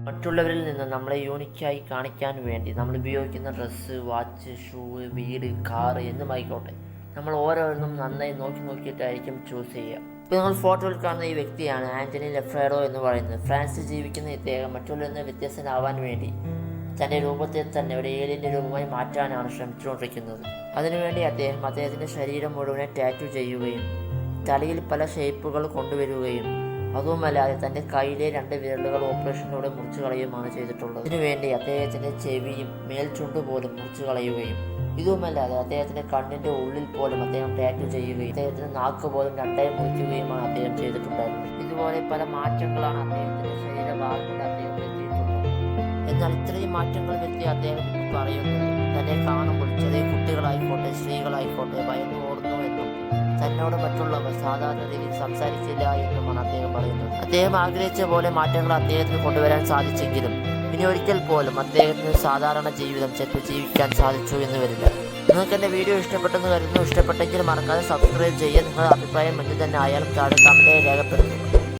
മറ്റുള്ളവരിൽ നിന്ന് നമ്മളെ യൂണിക്കായി കാണിക്കാൻ വേണ്ടി നമ്മൾ ഉപയോഗിക്കുന്ന ഡ്രസ്സ്, വാച്ച്, ഷൂ, വീട്, കാറ് എന്നുമായിക്കോട്ടെ, നമ്മൾ ഓരോന്നും നന്നായി നോക്കിയിട്ടായിരിക്കും ചൂസ് ചെയ്യുക. ഇപ്പോൾ നിങ്ങൾ ഫോട്ടോയിൽ കാണുന്ന ഈ വ്യക്തിയാണ് ആൻ്റണി ലെഫ്രേഡോ എന്ന് പറയുന്നത്. ഫ്രാൻസിൽ ജീവിക്കുന്ന ഇദ്ദേഹം മറ്റുള്ളവരിൽ നിന്ന് വ്യത്യസ്തനാവാൻ വേണ്ടി തൻ്റെ രൂപത്തെ തന്നെ ഒരു ഏലിയൻ്റെ രൂപമായി മാറ്റാനാണ് ശ്രമിച്ചുകൊണ്ടിരിക്കുന്നത്. അതിനുവേണ്ടി അദ്ദേഹത്തിൻ്റെ ശരീരം മുഴുവനെ ടാറ്റു ചെയ്യുകയും തലയിൽ പല ഷേപ്പുകൾ കൊണ്ടുവരികയും അതുമല്ലാതെ തൻ്റെ കയ്യിലെ 2 വിരലുകൾ ഓപ്പറേഷനിലൂടെ മുറിച്ചു കളയുകയുമാണ് ചെയ്തിട്ടുള്ളത്. ഇതിനുവേണ്ടി അദ്ദേഹത്തിൻ്റെ ചെവിയും മേൽചുണ്ട് പോലും മുറിച്ചു കളയുകയും ഇതുമല്ലാതെ അദ്ദേഹത്തിൻ്റെ കണ്ണിൻ്റെ ഉള്ളിൽ പോലും അദ്ദേഹം ടാറ്റു ചെയ്യുകയും അദ്ദേഹത്തിൻ്റെ നാക്ക് പോലും 2 മുറിക്കുകയുമാണ് അദ്ദേഹം ചെയ്തിട്ടുണ്ടായിരുന്നത്. ഇതുപോലെ പല മാറ്റങ്ങളാണ് അദ്ദേഹത്തിൻ്റെ ശരീരഭാഗങ്ങളിൽ അദ്ദേഹം വരുത്തിയിട്ടുള്ളത്. എന്നാൽ ഇത്രയും മാറ്റങ്ങൾ വരുത്തി അദ്ദേഹം പറയുന്നത് തന്നെ കാണുമ്പോൾ ചെറിയ കുട്ടികളായിക്കോട്ടെ സ്ത്രീകളായിക്കോട്ടെ ഭയന്നു ഓടുന്നു എന്നും തന്നോട് മറ്റുള്ളവർ സാധാരണ രീതിയിൽ സംസാരിച്ചില്ല എന്നുമാണ് അദ്ദേഹം പറയുന്നത്. അദ്ദേഹം ആഗ്രഹിച്ച പോലെ മാറ്റങ്ങൾ അദ്ദേഹത്തിന് കൊണ്ടുവരാൻ സാധിച്ചെങ്കിലും ഇനി ഒരിക്കൽ പോലും അദ്ദേഹത്തിന് സാധാരണ ജീവിതം ചിലപ്പോൾ ജീവിക്കാൻ സാധിച്ചു എന്ന് വരില്ല. നിങ്ങൾക്ക് എൻ്റെ വീഡിയോ ഇഷ്ടപ്പെട്ടെന്ന് കരുതുന്നു. ഇഷ്ടപ്പെട്ടെങ്കിൽ മറക്കാതെ സബ്സ്ക്രൈബ് ചെയ്യുക. നിങ്ങളുടെ അഭിപ്രായം എന്ത് തന്നെ ആയാലും താഴെ കമൻറ്റായി രേഖപ്പെടുത്തുക.